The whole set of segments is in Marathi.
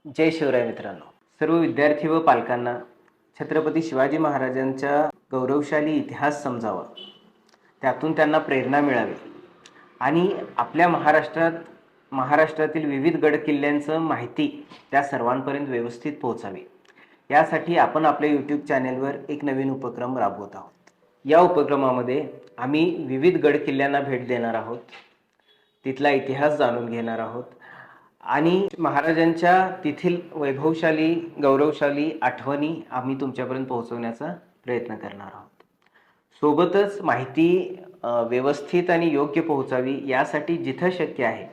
जय शिवराय मित्रांनो, सर्व विद्यार्थी व पालकांना छत्रपती शिवाजी महाराजांचा गौरवशाली इतिहास समजावा, त्यातून त्यांना प्रेरणा मिळावी आणि आपल्या महाराष्ट्रातील विविध गड किल्ल्यांचं माहिती त्या सर्वांपर्यंत व्यवस्थित पोहोचावी, यासाठी आपण आपल्या यूट्यूब चॅनेलवर एक नवीन उपक्रम राबवत आहोत. या उपक्रमामध्ये आम्ही विविध गड किल्ल्यांना भेट देणार आहोत, तिथला इतिहास जाणून घेणार आहोत आणि महाराजांच्या तेथील वैभवशाली गौरवशाली आठवणी आम्ही तुमच्यापर्यंत पोहोचवण्याचा प्रयत्न करणार आहोत. सोबतच माहिती व्यवस्थित आणि योग्य पोहोचावी यासाठी जिथं शक्य आहे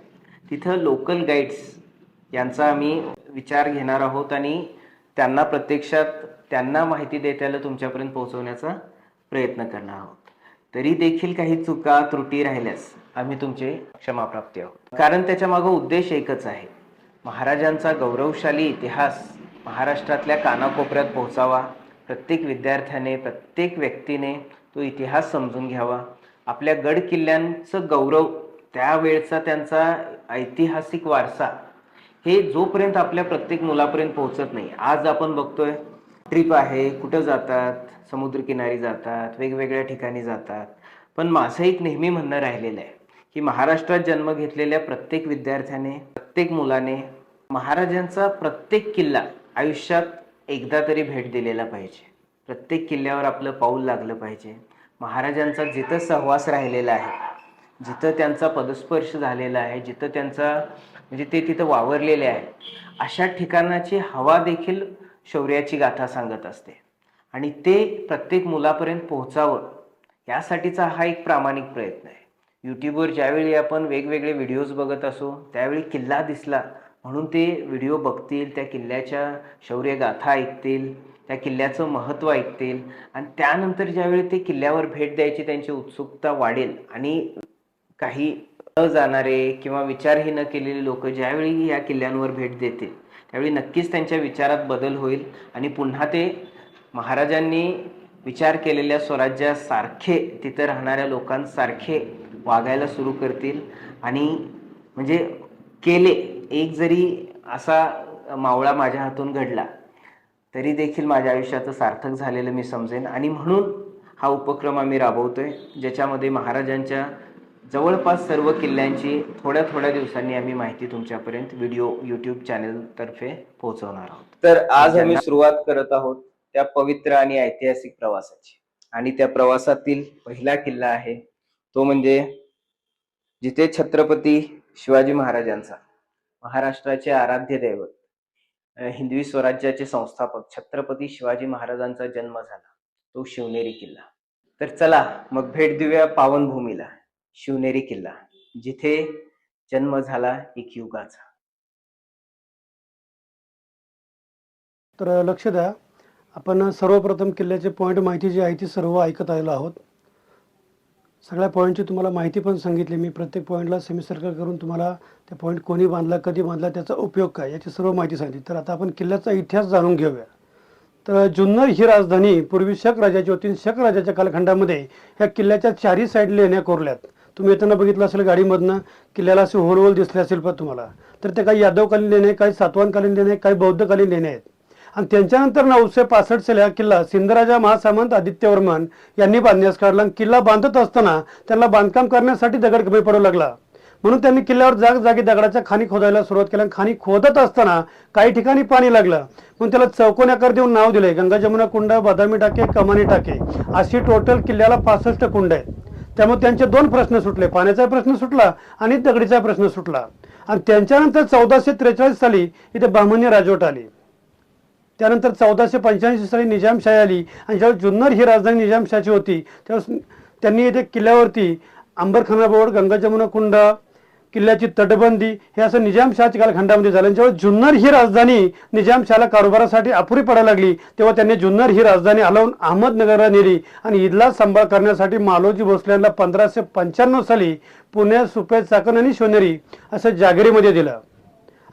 तिथं लोकल गाईड्स यांचा आम्ही विचार घेणार आहोत आणि त्यांना प्रत्यक्षात त्यांना माहिती देताना तुमच्यापर्यंत पोहोचवण्याचा प्रयत्न करणार आहोत. तरी देखील काही चुका त्रुटी राहिल्यास आम्ही तुमचे क्षमाप्राप्ती आहोत, कारण त्याच्या मागे उद्देश एकच आहे. महाराजांचा गौरवशाली इतिहास महाराष्ट्रातल्या कानाकोपऱ्यात पोहोचावा, प्रत्येक विद्यार्थ्याने प्रत्येक व्यक्तीने तो इतिहास समजून घ्यावा, आपल्या गड किल्ल्यांचं गौरव त्यावेळचा त्यांचा ऐतिहासिक वारसा हे जोपर्यंत आपल्या प्रत्येक मुलापर्यंत पोहोचत नाही. आज आपण बघतोय ट्रिप आहे, कुठं जातात, समुद्रकिनारी जातात, वेगवेगळ्या ठिकाणी जातात, पण माझं एक नेहमी म्हणणं राहिलेलं आहे की महाराष्ट्रात जन्म घेतलेल्या प्रत्येक विद्यार्थ्याने प्रत्येक मुलाने महाराजांचा प्रत्येक किल्ला आयुष्यात एकदा तरी भेट दिलेला पाहिजे. प्रत्येक किल्ल्यावर आपलं पाऊल लागलं पाहिजे. महाराजांचा जिथं सहवास राहिलेला आहे, जिथं त्यांचा पदस्पर्श झालेला आहे, जिथं त्यांचा म्हणजे ते तिथं वावरलेले आहे, अशा ठिकाणाची हवा देखील शौर्याची गाथा सांगत असते आणि ते प्रत्येक मुलापर्यंत पोहोचावं यासाठीचा हा एक प्रामाणिक प्रयत्न आहे. यूट्यूबवर ज्यावेळी आपण वेगवेगळे व्हिडिओज बघत असो त्यावेळी किल्ला दिसला म्हणून ते व्हिडिओ बघतील, त्या किल्ल्याच्या शौर्यगाथा ऐकतील, त्या किल्ल्याचं महत्त्व ऐकतील आणि त्यानंतर ज्यावेळी ते किल्ल्यावर भेट द्यायची त्यांची उत्सुकता वाढेल आणि काही न जाणारे किंवा विचारही न केलेले लोक ज्यावेळी या किल्ल्यांवर भेट देतील त्यावेळी नक्कीच त्यांच्या विचारात बदल होईल आणि पुन्हा ते महाराजांनी विचार केलेल्या स्वराज्यासारखे तिथं राहणाऱ्या लोकांसारखे वागायला सुरू करतील. आणि म्हणजे केले एक जरी असा मावळा माझ्या हातून घडला तरी देखील माझ्या आयुष्याचं सार्थक झालेलं मी समजेन. आणि म्हणून हा उपक्रम आम्ही राबवतोय, ज्याच्यामध्ये महाराजांच्या जवळपास सर्व किल्ल्यांची थोड्या थोड्या दिवसांनी आम्ही माहिती तुमच्यापर्यंत व्हिडिओ यूट्यूब चॅनल तर्फे पोहोचवणार आहोत. तर आज आम्ही सुरुवात करत आहोत त्या पवित्र आणि ऐतिहासिक प्रवासाची, आणि त्या प्रवासातील पहिला किल्ला आहे तो म्हणजे जिथे छत्रपती शिवाजी महाराजांचा, महाराष्ट्राचे आराध्य दैवत, हिंदवी स्वराज्याचे संस्थापक छत्रपती शिवाजी महाराजांचा जन्म झाला तो शिवनेरी किल्ला. तर चला मग भेट देऊया पावनभूमीला, शिवनेरी किल्ला, जिथे जन्म झाला एक युगाचा. तर लक्ष द्या, आपण सर्वप्रथम किल्ल्याचे पॉईंट माहिती जी आहे ती सर्व ऐकत आलेलो आहोत. सगळ्या पॉईंटची तुम्हाला माहिती पण सांगितली मी. प्रत्येक पॉईंटला सेमी सर्कल करून तुम्हाला ते पॉईंट कोणी बांधला, कधी बांधला, त्याचा उपयोग काय याची सर्व माहिती सांगितली. तर आता आपण किल्ल्याचा इतिहास जाणून घेऊया. तर जुन्नर ही राजधानी पूर्वी शक राजाची होती. शक राजाच्या कालखंडामध्ये ह्या किल्ल्याच्या चारही साईड लेण्या कोरल्यात. तुम्ही येताना बघितलं असेल गाडीमधनं किल्ल्याला असे होल दिसले असेल पण तुम्हाला. तर ते काही यादवकालीन लेण्या, काही सातवाहनकालीन लेण्या, काही बौद्धकालीन लेण्या आहेत. आणि त्यांच्यानंतर 965 साली हा किल्ला सिंधराजा महासामंत आदित्यवर्मन यांनी बांधण्यास काढला. किल्ला बांधत असताना त्यांना बांधकाम करण्यासाठी दगड कमी पडू लागला, म्हणून त्यांनी किल्ल्यावर जागोजागी दगडाच्या खाणी खोदायला सुरुवात केली. खाणी खोदत असताना काही ठिकाणी पाणी लागलं, म्हणून त्याला चौकोनी आकार देऊन नाव दिले गंगा जमुना कुंड, बदामी टाके, कमानी टाके, अशी टोटल किल्ल्याला 65 कुंड आहेत. त्यामुळे त्यांचे दोन प्रश्न सुटले, पाण्याचा प्रश्न सुटला आणि दगडीचा प्रश्न सुटला. आणि त्यांच्यानंतर 1443 साली इथे बहमनी राजवट आली. त्यानंतर 1485 साली निजामशाही आली आणि ज्यावेळी जुन्नर ही राजधानी निजामशाहीची होती त्यावेळेस त्यांनी इथे किल्ल्यावरती अंबरखाना बोर्ड, गंगा जमुना कुंड, किल्ल्याची तटबंदी हे असं निजामशाहीच्या कालखंडामध्ये झालं. जेव्हा जुन्नर ही राजधानी निजामशाहीला कारभारासाठी अपुरी पडायला लागली तेव्हा त्यांनी जुन्नर ही राजधानी हलवून अहमदनगरला नेली आणि इथला सांभाळ करण्यासाठी मालोजी भोसले यांना 1595 साली पुणे, सुपे, चाकण आणि शिवनेरी असं जागिरीमध्ये दिलं.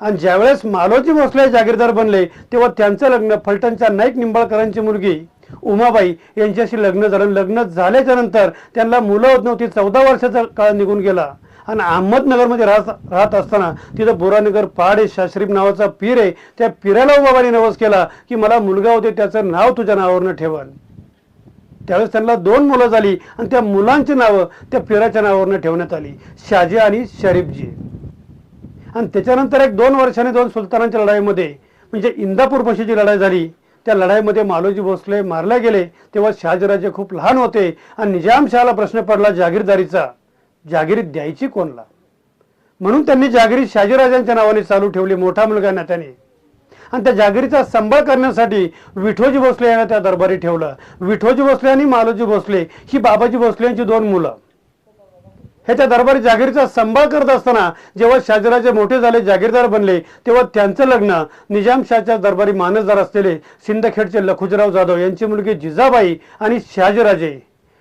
आणि ज्यावेळेस मालोजी भोसले जागीरदार बनले तेव्हा त्यांचं लग्न फलटणच्या नाईक निंबाळकरांची मुलगी उमाबाई यांच्याशी लग्न झालं. लग्न झाल्याच्या नंतर त्यांना मुलं होत नव्हती. 14 वर्षाचा काळ निघून गेला आणि अहमदनगरमध्ये राहत असताना तिथं बोरानगर पहाड आहे, शास्त्रीप नावाचा पीर आहे. त्या पिराला बाबाने नवस केला की मला मुलगा होते त्याचं नाव तुझ्या नावावरनं ठेवन. त्यावेळेस त्यांना 2 मुलं झाली आणि त्या मुलांची नावं त्या पिराच्या नावावरनं ठेवण्यात आली, शाजी आणि शरीफजी. आणि त्याच्यानंतर 1-2 वर्षांनी 2 सुलतानांच्या लढाईमध्ये म्हणजे इंदापूर बशीची लढाई झाली. त्या लढाईमध्ये मालोजी भोसले मारले गेले. तेव्हा शहाजीराजे खूप लहान होते आणि निजामशहाला प्रश्न पडला जागीरदारीचा, जागीर द्यायची कोणला. म्हणून त्यांनी जागिरी शहाजीराजांच्या नावाने चालू ठेवली, मोठा मुलगा नात्याने. आणि त्या जागिरीचा सांभाळ करण्यासाठी विठोजी भोसले यांना त्या दरबारी ठेवलं. विठोजी भोसले आणि मालोजी भोसले ही बाबाजी भोसले यांची 2 मुलं हे त्या दरबारी जागीरीचा सांभाळ करत असताना जेव्हा शहाजीराजे मोठे झाले, जागीरदार बनले, तेव्हा त्यांचं लग्न निजामशाहच्या दरबारी मानसदार असलेले सिंदखेडचे लखुजीराव जाधव यांची मुलगी जिजाबाई आणि शहाजीराजे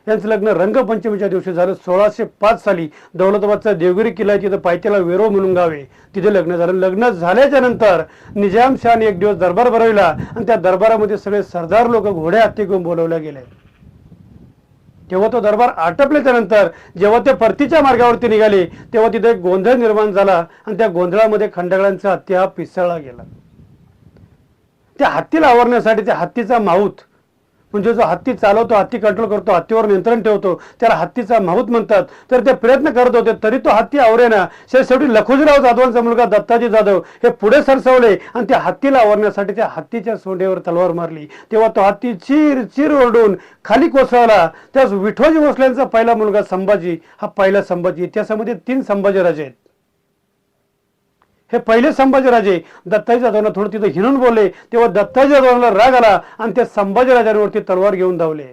यांचं लग्न रंगपंचमीच्या दिवशी झालं. 1605 साली दौलताबादचा देवगिरी किल्ला आहे, तिथं पायथ्याला वेरो म्हणून गावे, तिथे लग्न झालं. लग्न झाल्याच्या नंतर निजामशहाने एक दिवस दरबार भरवला आणि त्या दरबारामध्ये सगळे सरदार लोक घोडे हत्ती घेऊन बोलवले गेले. तेव्हा तो दरबार आटपल्याच्या नंतर जेव्हा ते परतीच्या मार्गावरती निघाले तेव्हा तिथे एक गोंधळ निर्माण झाला आणि त्या गोंधळामध्ये खंडगळांचा हत्ती हा पिसळला गेला. त्या हत्तीला आवरण्यासाठी त्या हत्तीचा माऊत म्हणजे जो हत्ती चालवतो, हत्ती कंट्रोल करतो, हत्तीवर नियंत्रण ठेवतो, त्याला हत्तीचा माऊत म्हणतात. तर ते प्रयत्न करत होते तरी तो हत्ती आवरेना. शेवटी लखुजीराव जाधवांचा मुलगा दत्ताजी जाधव हे पुढे सरसवले आणि त्या हत्तीला आवरण्यासाठी त्या हत्तीच्या सोंडेवर तलवार मारली. तेव्हा तो हत्ती चिर चिर ओरडून खाली कोसळला. त्यास विठोजी भोसलेंचा पहिला मुलगा संभाजी, हा पहिला संभाजी. इतिहासामध्ये 3 संभाजीराजे आहेत. हे पहिले संभाजीराजे दत्ताजी जाधवांना थोडं तिथं हिणून बोलले. तेव्हा दत्ताजी जाधवांना राग आला आणि ते संभाजीराजांवरती तलवार घेऊन धावले.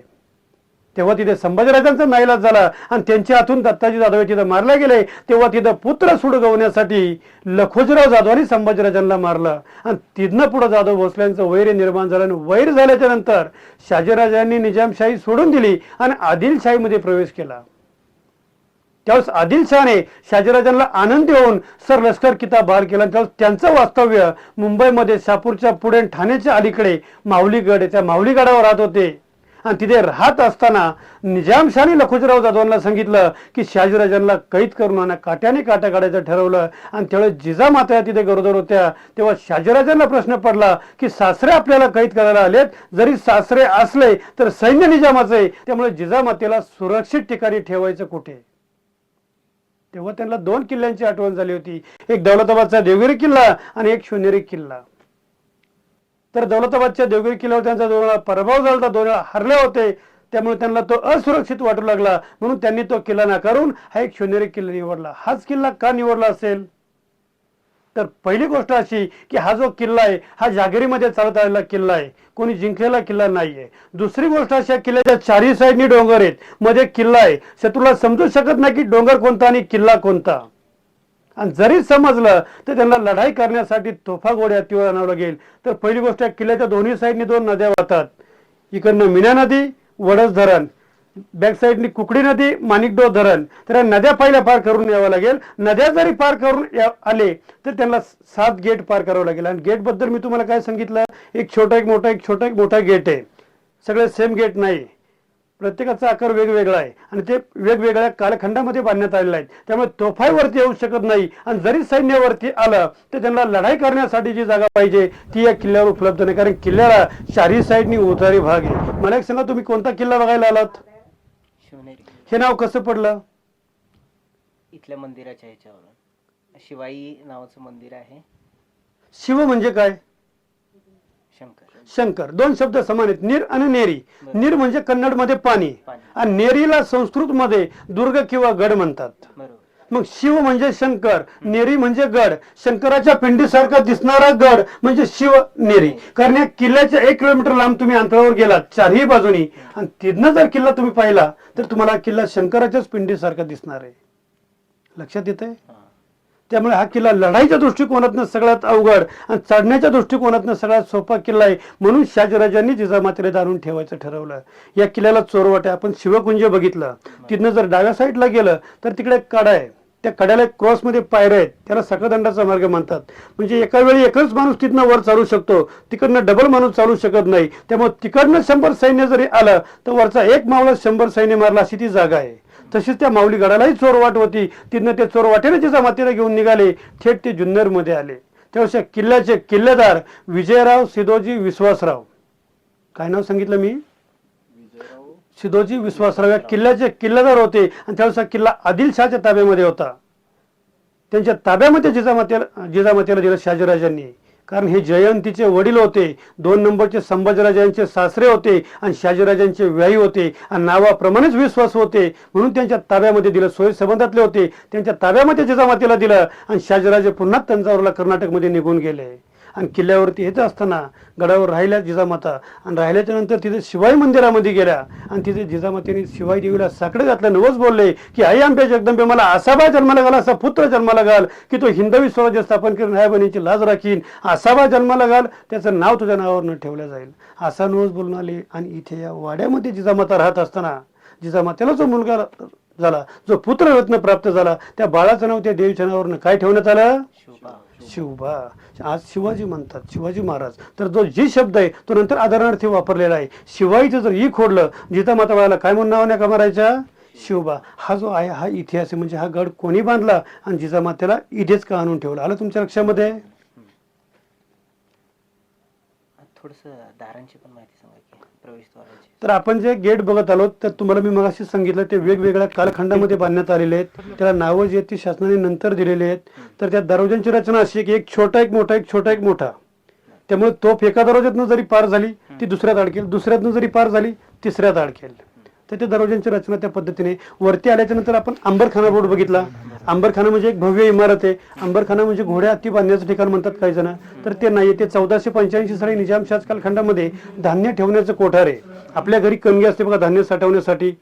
तेव्हा तिथे संभाजीराजांचा नाईलाज झाला आणि त्यांच्या हातून दत्ताजी जाधव तिथं मारले गेले. तेव्हा तिथं पुत्र सुडगवण्यासाठी लखुजीराव जाधवांनी संभाजीराजांना मारलं आणि तिथनं पुढे जाधव भोसल्यांचं वैर निर्माण झालं. आणि वैर झाल्याच्या नंतर शहाजीराजांनी निजामशाही सोडून दिली आणि आदिलशाहीमध्ये प्रवेश केला. त्यावेळेस आदिलशहाने शहाजीराजांना आनंदी होऊन सर लष्कर किताब बहाल केला. त्यावेळेस त्यांचं वास्तव्य मुंबईमध्ये शापूरच्या पुढे ठाण्याच्या अलीकडे माऊलीगड, त्या माऊलीगडावर राहत होते. आणि तिथे राहत असताना निजामशाही लखुजीराव जाधवांना सांगितलं की शहाजीराजांना कैद करून आणा, काट्याने काटा काढायचं ठरवलं. आणि त्यावेळेस जिजामाता तिथे गरोदर होत्या. तेव्हा शहाजीराजांना प्रश्न पडला की सासरे आपल्याला कैद करायला आलेत, जरी सासरे असले तर सैन्य निजामाचं आहे, त्यामुळे जिजामातेला सुरक्षित ठिकाणी ठेवायचं कुठे. तेव्हा त्यांना 2 किल्ल्यांची आठवण झाली होती, एक दौलताबादचा देवगिरी किल्ला आणि एक शिवनेरी किल्ला. तर दौलताबादच्या देवगिरी किल्ल्यावर त्यांचा 2 वेळा पराभव झाला होता, 2 वेळा हरले होते. त्यामुळे त्यांना तो असुरक्षित वाटू लागला. म्हणून त्यांनी तो किल्ला नाकारून हा एक शिवनेरी किल्ला निवडला. हाच किल्ला का निवडला असेल तर पहिली गोष्ट अशी की हा जो किल्ला आहे हा जागिरीमध्ये चालत आलेला किल्ला आहे, कोणी जिंकलेला किल्ला नाहीये. दुसरी गोष्ट अशी किल्ल्याच्या 4ही साईडनी डोंगर आहेत, मध्ये किल्ला आहे. शत्रूला समजू शकत नाही की डोंगर कोणता आणि किल्ला कोणता. आणि जरी समजलं तर त्यांना लढाई करण्यासाठी तोफा गोड्या हत्तीवर आणावं लागेल. तर पहिली गोष्ट किल्ल्याच्या दोन्ही साईडनी 2 नद्या वाहतात. इकडनं मीना नदी, वडस धरण, बॅक साईडनी कुकडी नदी, माणिकडोह धरण. तर या नद्या पहिल्या पार करून यावं लागेल. नद्या जरी पार करून आले तर त्यांना 7 गेट पार करावं लागेल. आणि गेट बद्दल मी तुम्हाला काय सांगितलं, एक छोटा एक मोठा, एक छोटा एक मोठा गेट आहे. सगळे सेम गेट नाही, प्रत्येकाचा आकार वेगवेगळा आहे आणि ते वेगवेगळ्या कालखंडामध्ये बांधण्यात आलेले आहेत. त्यामुळे तोफाईवरती येऊ शकत नाही. आणि जरी सैन्यावरती आलं तर त्यांना लढाई करण्यासाठी जी जागा पाहिजे ती या किल्ल्यावर उपलब्ध नाही, कारण किल्ल्याला 4ही साईडनी उतारी भाग आहे. मला एक सांगा, तुम्ही कोणता किल्ला बघायला आलात? हे नाव कसं पडलं? इथल्या मंदिराच्या ह्याच्यावरून शिवाई नावाचं मंदिर आहे. शिव म्हणजे काय? शंकर. शंकर 2 शब्द समान आहेत, नीर आणि नेरी. नीर म्हणजे कन्नड मध्ये पाणी आणि नेरीला संस्कृत मध्ये दुर्ग किंवा गड म्हणतात. मग शिव म्हणजे शंकर, नेरी म्हणजे गड. शंकराच्या पिंडीसारखा दिसणारा गड म्हणजे शिव नेरी. कारण या किल्ल्याच्या 1 किलोमीटर लांब तुम्ही अंतरावर गेलात 4ही बाजूनी आणि तिथनं जर किल्ला तुम्ही पाहिला तर तुम्हाला किल्ला शंकराच्याच पिंडीसारखा दिसणार आहे. लक्षात येतंय? त्यामुळे हा किल्ला लढाईच्या दृष्टिकोनातून सगळ्यात अवघड आणि चढण्याच्या दृष्टिकोनातून सगळ्यात सोपा किल्ला आहे. म्हणून शहाजीराजांनी जिजामातेला दारून ठेवायचं ठरवलं. या किल्ल्याला चोरवाटे, आपण शिवकुंज बघितलं, तिथनं जर डाव्या साईडला गेलं तर तिकडे एक कडा आहे. त्या कड्याला एक क्रॉसमध्ये पायऱ्या आहेत, त्याला सकळदंडाचा मार्ग म्हणतात. म्हणजे एका वेळी एकच माणूस तिथनं वर चालू शकतो, तिकडनं डबल माणूस चालू शकत नाही. त्यामुळे तिकडनं 100 सैन्य जरी आलं तर वरचा एक मावळा 100 सैन्य मारला, अशी ती जागा आहे. तशीच त्या माऊली गडालाही चोर वाट होती. तिथनं ते चोर वाटेने जिजामातेला घेऊन निघाले, थेट ते जुन्नरमध्ये आले. त्यावेळेस या किल्ल्याचे किल्लेदार विजयराव सिदोजी विश्वासराव, काय नाव सांगितलं मी? सिदोजी विश्वासराव या किल्ल्याचे किल्लेदार होते. आणि त्यावेळेस हा किल्ला आदिलशहाच्या ताब्यामध्ये होता. त्यांच्या ताब्यामध्ये जिजामातेला दिलं शहाजीराजांनी. कारण हे जयंतीचे वडील होते, 2 नंबरचे संभाजीराजांचे सासरे होते आणि शहाजीराजांचे व्याही होते आणि नावाप्रमाणेच विश्वास होते, म्हणून त्यांच्या ताब्यामध्ये दिलं. सोयी संबंधातले होते, त्यांच्या ताब्यामध्ये जिजामातेला दिलं. आणि शहाजीराजे पुन्हा तंजावरला कर्नाटकमध्ये निघून गेले. आणि किल्ल्यावरती येत असताना गडावर राहिल्या जिजामाता. आणि राहिल्याच्या नंतर तिथे शिवाई मंदिरामध्ये गेल्या आणि तिथे जिजामातेने शिवाई देवीला साकडे घातलं. नवस बोलले की आई आंबे जगदंबे, मला असा बा जन्माला घाल, असा पुत्र जन्माला घाल की तो हिंदवी स्वराज्य स्थापन करून न्याय बहिणीची लाज राखीन. असा बा जन्माला घाल, त्याचं नाव तुझ्या नावावर न ठेवलं जाईल. असा नवस बोलून आले. आणि इथे या वाड्यामध्ये जिजामाता राहत असताना जिजामातेला जो मुलगा झाला, जो पुत्ररत्न प्राप्त झाला, त्या बाळाचं नाव त्या देवीच्या नावावरनं काय ठेवण्यात आलं? शिवबा. आज शिवाजी म्हणतात, शिवाजी महाराज. तर जो जी शब्द आहे तो नंतर आदरणार्थी वापरलेला आहे. शिवाईचं जर ई खोडलं, जिजामाता बाळाला काय म्हणून नाव नाही मारायच्या? शिवबा. हा जो आहे हा इतिहास आहे. म्हणजे हा गड कोणी बांधला आणि जिजामातेला इथेच का आणून ठेवला? आलं तुमच्या लक्षामध्ये? थोडंसं दारांची पण माहिती सांगा की प्रवेशद्वाराची. तर आपण जे गेट बघत आलो, तर तुम्हाला मी मगाशी सांगितलं ते वेगवेगळ्या कालखंडामध्ये बांधण्यात आलेले आहेत. त्याला नावं जी आहेत ती शासनाने नंतर दिलेली आहेत. तर त्या दरवाजांची रचना अशी आहे की एक छोटा एक मोठा, एक छोटा एक मोठा. त्यामुळे तोफ एका दरवाज्यातनं जरी पार झाली ती दुसऱ्यात अडकेल, दुसऱ्यातनं जरी पार झाली तिसऱ्यात अडकेल. तर त्या दरवाजांची रचना त्या पद्धतीने. वरती आल्याच्या नंतर आपण अंबरखाना बोर्ड बघितला. अंबरखाना म्हणजे एक भव्य इमारत आहे. अंबरखाना म्हणजे घोड्या हत्ती बांधण्याचं ठिकाण म्हणतात काही जण, तर ते नाही. ते 1485 साली निजामशाह कालखंडामध्ये धान्य ठेवण्याचं कोठार आहे. आपल्या घरी कणगी असते बघा धान्य साठवण्यासाठी,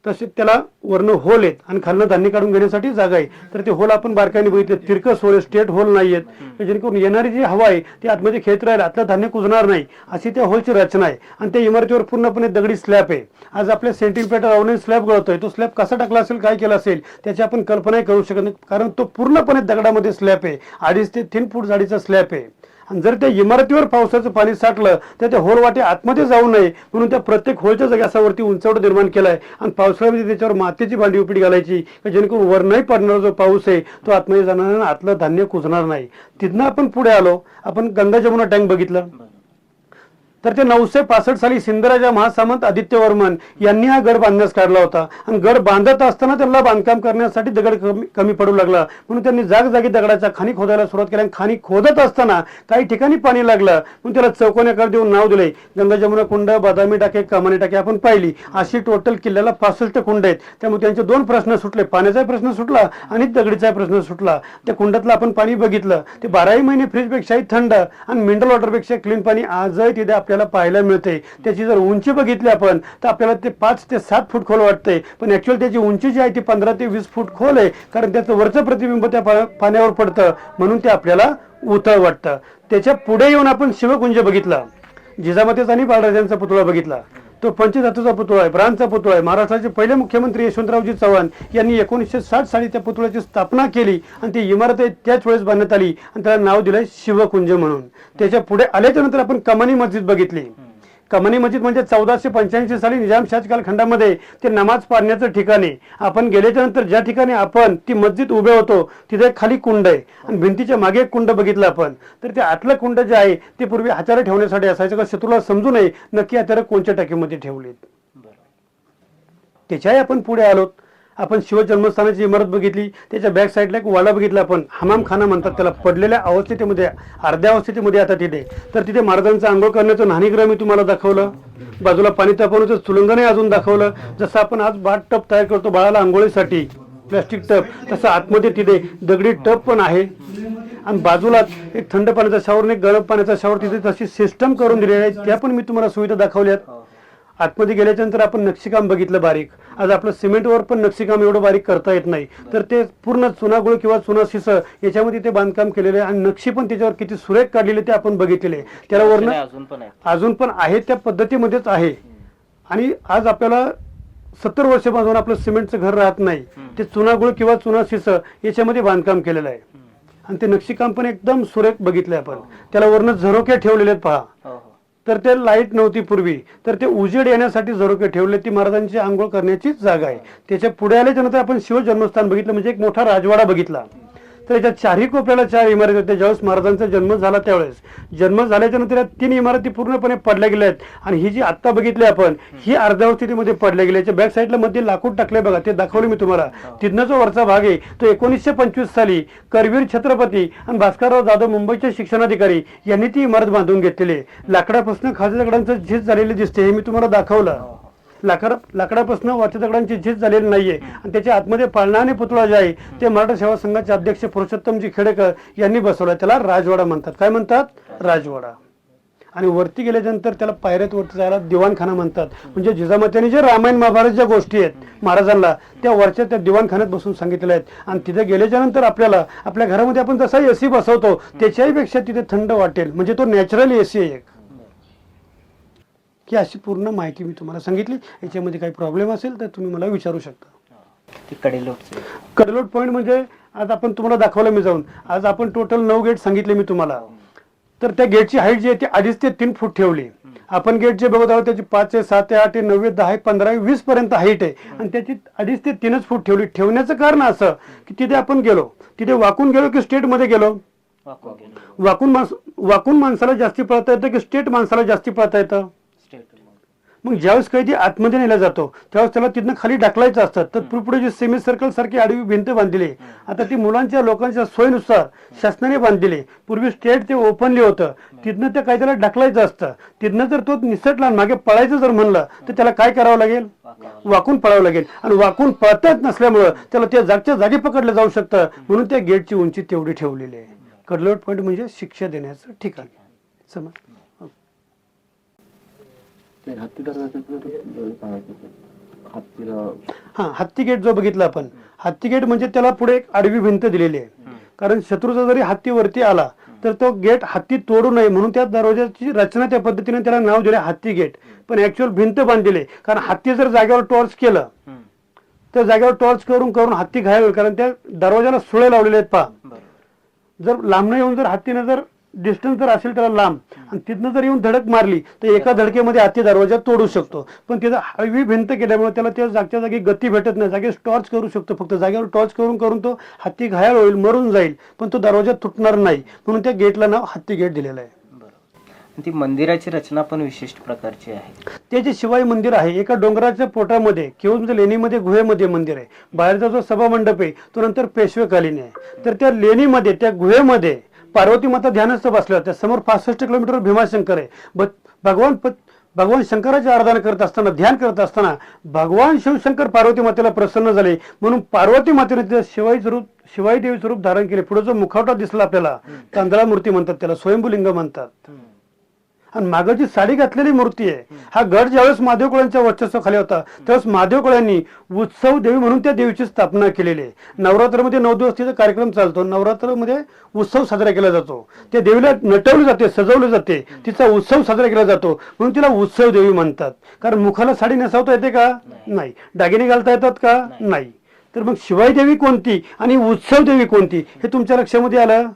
तसे त्याला वरनं होल आहेत आणि खालनं धान्य काढून घेण्यासाठी जागा आहे. तर ते होल आपण बारकाईने बघितले, तिरकस होल, स्टेट होल नाही आहेत, जेणेकरून येणारी जी हवा आहे ती आतमध्ये खेळत राहील, आतलं धान्य कुजणार नाही, अशी त्या होलची रचना आहे. आणि त्या इमारतीवर पूर्णपणे दगडी स्लॅब आहे. आज आपल्या सेंटीमीटर अवलंबून स्लॅब गळतोय. तो स्लॅब कसा टाकला असेल, काय केला असेल, त्याची आपण कल्पनाही करू शकत नाही. कारण तो पूर्णपणे दगडामध्ये स्लॅब आहे. 2.5 ते 3 फूट जाडीचा स्लॅब आहे. आणि जर त्या इमारतीवर पावसाचं पाणी साठलं तर त्या होल वाटे आतमध्ये जाऊ नये म्हणून त्या प्रत्येक होलच्या जागी असा वरती उंचावट निर्माण केलाय. आणि पावसाळ्यामध्ये त्याच्यावर मातीची भांडी उपडी घालायची, जेणेकरून वर नाही पडणारा जो पाऊस आहे तो आतमध्ये जाणार नाही, आतलं धान्य कुजणार नाही. तिथनं आपण पुढे आलो, आपण गंगा जमुना टँक बघितलं. तर ते 965 साली सिंधराजा महासामंत आदित्यवर्मन यांनी हा गड बांधण्यास काढला होता. आणि गड बांधत असताना त्यांना बांधकाम करण्यासाठी दगड कमी पडू लागला, म्हणून त्यांनी जागजागी दगडाच्या खाणी खोदायला सुरुवात केली. आणि खाणी खोदत असताना काही ठिकाणी पाणी लागलं, म्हणून त्याला चौकोनी देऊन नाव दिले गंगा जमुना कुंड, बदामी टाके, कमानी टाके आपण पाहिली. अशी टोटल किल्ल्याला 65 कुंड आहेत. त्यामुळे त्यांचे 2 प्रश्न सुटले, पाण्याचा प्रश्न सुटला आणि दगडीचा प्रश्न सुटला. त्या कुंडातलं आपण पाणी बघितलं, ते 12ही महिने फ्रीजपेक्षाही थंड आणि मिनरल वॉटरपेक्षा क्लीन पाणी आजही तिथे आपल्याला पाहायला मिळते. त्याची जर उंची बघितली आपण तर आपल्याला ते 5 ते 7 फूट खोल वाटते, पण ऍक्च्युअली त्याची उंची जी आहे ती 15 ते 20 फूट खोल आहे. कारण त्याचं वरचं प्रतिबिंब त्या पाण्यावर पडतं, म्हणून ते आपल्याला उथळ वाटतं. त्याच्या पुढे येऊन आपण शिवकुंज बघितला, जिजामातेचा आणि बाळराजांचा पुतळा बघितला. तो पंचधातूचा पुतळा आहे, ब्रांजचा पुतळा आहे. महाराष्ट्राचे पहिले मुख्यमंत्री यशवंतरावजी चव्हाण यांनी 1960 साली त्या पुतळ्याची स्थापना केली आणि ती इमारत त्याच वेळेस बांधण्यात आली आणि त्याला नाव दिलंय शिवकुंज म्हणून. त्याच्या पुढे आल्याच्या नंतर आपण कमानी मस्जिद बघितली. कमानी मस्जिद म्हणजे 1485 साली निजामशाह कालखंडामध्ये ते नमाज पाडण्याचं ठिकाण आहे. आपण गेल्याच्या नंतर ज्या ठिकाणी आपण ती मस्जिद उभे होतो तिथे खाली कुंड आहे आणि भिंतीच्या मागे एक कुंड बघितलं आपण. तर ते आतलं कुंड जे आहे ते पूर्वी हातारा ठेवण्यासाठी असायचं, का शत्रूला समजू नये नक्की हातारा कोणत्या टाकीमध्ये ठेवलेत. त्याच्याही आपण पुढे आलोत. आपण शिवजन्मस्थानाची इमारत बघितली, त्याच्या बॅक साईडला एक वाडा बघितला आपण, हमामखाना म्हणतात त्याला, पडलेल्या अवस्थेमध्ये, अर्ध्या अवस्थेमध्ये आता तिथे. तर तिथे महाराजांचं आंघोळ करण्याचं न्हाणीगृह मी तुम्हाला दाखवलं, बाजूला पाणी तापवण्याचं चुलंगणही अजून दाखवलं. जसं आपण आज बाट टप तयार करतो बाळाला आंघोळीसाठी, प्लॅस्टिक टप, तसं आतमध्ये तिथे दगडी टप पण आहे. आणि बाजूलाच एक थंड पाण्याचा शावर आणि गरम पाण्याचा शावर तिथे तशी सिस्टम करून दिलेली आहे, त्या पण मी तुम्हाला सुविधा दाखवल्यात. आतमध्ये गेल्याच्या नंतर आपण नक्षीकाम बघितलं बारीक. आज आपलं सिमेंटवर पण नक्षीकाम एवढं बारीक करता येत नाही, तर ते पूर्ण चुनागुळ किंवा चुना शिस याच्यामध्ये ते बांधकाम केलेलं आहे. आणि नक्षी पण त्याच्यावर किती सुरेख काढलेले ते आपण बघितलेले. त्याला वरनं अजून पण आहे त्या पद्धतीमध्येच आहे. आणि आज आपल्याला 70 वर्षापासून आपलं सिमेंटचं घर राहत नाही, ते चुनागुळ किंवा चुना शिस याच्यामध्ये बांधकाम केलेलं आहे. आणि ते नक्षीकाम पण एकदम सुरेख बघितलंय आपण. त्याला वरनं झरोके ठेवलेले आहेत पहा. तर ते लाईट नव्हती पूर्वी, तर ते उजेड येण्यासाठी झरोके ठेवले. ती महाराजांची आंघोळ करण्याची जागा आहे. त्याच्या पुढे आल्याच्या नंतर आपण शिवजन्मस्थान बघितलं, म्हणजे एक मोठा राजवाडा बघितला. तर याच्या चारही कोपऱ्याला 4 इमारती होत्या. ज्यावेळेस महाराजांचा जन्म झाला त्यावेळेस, जन्म झाल्याच्या नंतर या 3 इमारती पूर्णपणे पडल्या गेल्या आहेत. आणि ही जी आत्ता बघितली आपण, ही अर्ध्यावर स्थितीमध्ये पडल्या गेली. याच्या बॅक साईडला मध्ये लाकूड टाकले बघा, ते दाखवले मी तुम्हाला. तिथनं जो वरचा भाग आहे तो 1925 साली करवीर छत्रपती आणि भास्करराव जाधव मुंबईचे शिक्षणाधिकारी यांनी ती इमारत बांधून घेतलेली आहे. लाकडापासून खालच्या दगडांचं झीज झालेली दिसते, हे मी तुम्हाला दाखवलं. लाकडापासून वरच्या दगडांची झीज झालेली नाहीये. आणि त्याच्या आतमध्ये पाळणा आणि पुतळा जे आहे ते मराठा सेवा संघाचे अध्यक्ष पुरुषोत्तमजी खेडेकर यांनी बसवला. त्याला राजवाडा म्हणतात. काय म्हणतात? राजवाडा. आणि वरती गेल्यानंतर त्याला पायऱ्यात वरती जायला दिवाणखाना म्हणतात. म्हणजे जिजामात्यांनी जे रामायण महाभारत ज्या गोष्टी आहेत महाराजांना, त्या वरच्या त्या दिवाणखान्यात बसून सांगितलेल्या आहेत. आणि तिथे गेल्याच्या नंतर आपल्याला आपल्या घरामध्ये आपण जसा एसी बसवतो त्याच्याही पेक्षा तिथे थंड वाटेल. म्हणजे तो नॅचरल एसी आहे एक. की अशी पूर्ण माहिती मी तुम्हाला सांगितली. याच्यामध्ये काही प्रॉब्लेम असेल तर तुम्ही मला विचारू शकता. कडेलोट पॉईंट म्हणजे आज आपण तुम्हाला दाखवलं मी जाऊन. आज आपण टोटल 9 गेट सांगितले मी तुम्हाला. तर त्या गेटची हाईट जी आहे ती 2.5 ते 3 फूट ठेवली. आपण गेट जे बघत आहोत त्याची 5 आहे, 7 आहे, 8 आहे, 9 आहे, 10 आहे, 15 आहे, 20 पर्यंत हाईट आहे. आणि त्याची 2.5 ते 3 फूट ठेवली. ठेवण्याचं कारण असं की तिथे आपण गेलो, तिथे वाकून गेलो की स्ट्रेट मध्ये गेलो? वाकून माणसाला जास्ती पळता येतं की स्ट्रेट माणसाला जास्ती पळता येतं? मग ज्यावेळेस कैदी आतमध्ये नेला जातो त्यावेळेस त्याला तिथनं खाली ढकलायचं असतं. तर पुढे जी सेमी सर्कल सारखी आडवी भिंत बांधलेली, आता ती मुलांच्या लोकांच्या सोयीनुसार शासनाने बांधलेली. पूर्वी स्ट्रेट ते ओपनली होतं, तिथनं त्या कैद्याला ढकलायचं असतं. तिथनं जर तो निसटला मागे पळायचं जर म्हणलं तर त्याला काय करावं लागेल? वाकून पळावं लागेल. आणि वाकून पळता येत नसल्यामुळं त्याला त्या जागच्या जागी पकडलं जाऊ शकतं. म्हणून त्या गेटची उंची तेवढी ठेवलेली आहे. कडेलोट पॉईंट म्हणजे शिक्षा देण्याचं ठिकाण. समज. हत्ती गेट जो बघितला आपण, हत्ती गेट म्हणजे त्याला पुढे एक आडवी भिंत दिलेली आहे. कारण शत्रूचा जरी हत्ती वरती आला तर तो गेट हत्ती तोडू नये म्हणून त्या दरवाजाची रचना त्या पद्धतीने त्याला नाव दिले हत्ती गेट. पण ऍक्च्युअल भिंत बांधलेली. कारण हत्ती जर जागेवर टॉर्च केलं तर जागेवर टॉर्च करून करून हत्ती घायल होईल. कारण त्या दरवाजाला सुळे लावलेले आहेत. पहा, जर लांबणं येऊन जर हत्तीनं जर डिस्टन्स जर असेल त्याला लांब आणि तिथनं जर येऊन धडक मारली तर एका धडकेमध्ये हत्ती दरवाजा तोडू शकतो. पण त्याचा हळवी भिंत केल्यामुळे त्याला त्या जागच्या जागी गती भेटत नाही. जागेवर टॉर्च करू शकतो, फक्त जागेवर टॉर्च करून करून तो हत्ती घायल होईल, मरून जाईल, पण तो दरवाजा तुटणार नाही. म्हणून त्या गेटला नाव हत्ती गेट दिलेलं आहे. ती मंदिराची रचना पण विशिष्ट प्रकारची आहे. ते जे शिवाई मंदिर आहे एका डोंगराच्या पोटामध्ये किंवा म्हणजे लेणीमध्ये गुहेमध्ये मंदिर आहे. बाहेरचा जो सभा मंडप आहे तो नंतर पेशवेकालीन आहे. तर त्या लेणीमध्ये त्या गुहेमध्ये पार्वती माता ध्यानस्थ बसल्या होत्या. समोर 65 किलोमीटर भीमाशंकर आहे. भगवान शंकराची आराधना करत असताना, ध्यान करत असताना भगवान शिवशंकर पार्वती मातेला प्रसन्न झाले. म्हणून पार्वती मातेने शिवाई देवी स्वरूप धारण केले. पुढे जो मुखवटा दिसला आपल्याला, तांदळा मूर्ती म्हणतात त्याला, स्वयंभूलिंग म्हणतात. आणि मागं जी साडी घातलेली मूर्ती आहे, हा गड ज्यावेळेस महादेव कोळ्यांच्या वर्चस्वाखाली होता त्यावेळेस महादेव कोळ्यांनी उत्सव देवी म्हणून त्या देवीची स्थापना केलेली आहे. नवरात्रामध्ये 9 दिवस तिचा कार्यक्रम चालतो. नवरात्रामध्ये उत्सव साजरा केला जातो. त्या देवीला नटवले जाते, सजवले जाते, तिचा उत्सव साजरा केला जातो. म्हणून तिला उत्सव देवी म्हणतात. कारण मुखाला साडी नेसवता येते का? नाही. दागिने घालता येतात का? नाही. तर मग शिवाई देवी कोणती आणि उत्सव देवी कोणती हे तुमच्या लक्षामध्ये आलं?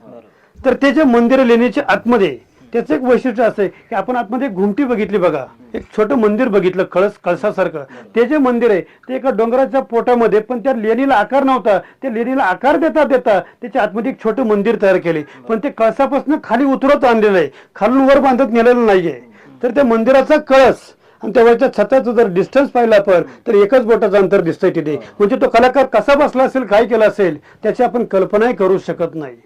तर ते जे मंदिर लेण्याच्या आतमध्ये त्याचं एक वैशिष्ट्य असं आहे की आपण आतमध्ये घुमटी बघितली बघा, एक छोटं मंदिर बघितलं कळसासारखं. ते जे मंदिर आहे ते एका डोंगराच्या पोटामध्ये, पण त्या लेणीला आकार नव्हता. त्या लेणीला आकार देता देता त्याच्या आतमध्ये एक छोटं मंदिर तयार केले. पण ते कळसापासून खाली उतरत आणलेलं आहे, खालून वर बांधत नेलेलं नाहीये. तर त्या मंदिराचा कळस आणि त्यावरच्या छताचा जर डिस्टन्स पाहिला आपण तर एकच बोटाचं अंतर दिसतंय तिथे. म्हणजे तो कलाकार कसा बसला असेल, काय केलं असेल त्याची आपण कल्पनाही करू शकत नाही.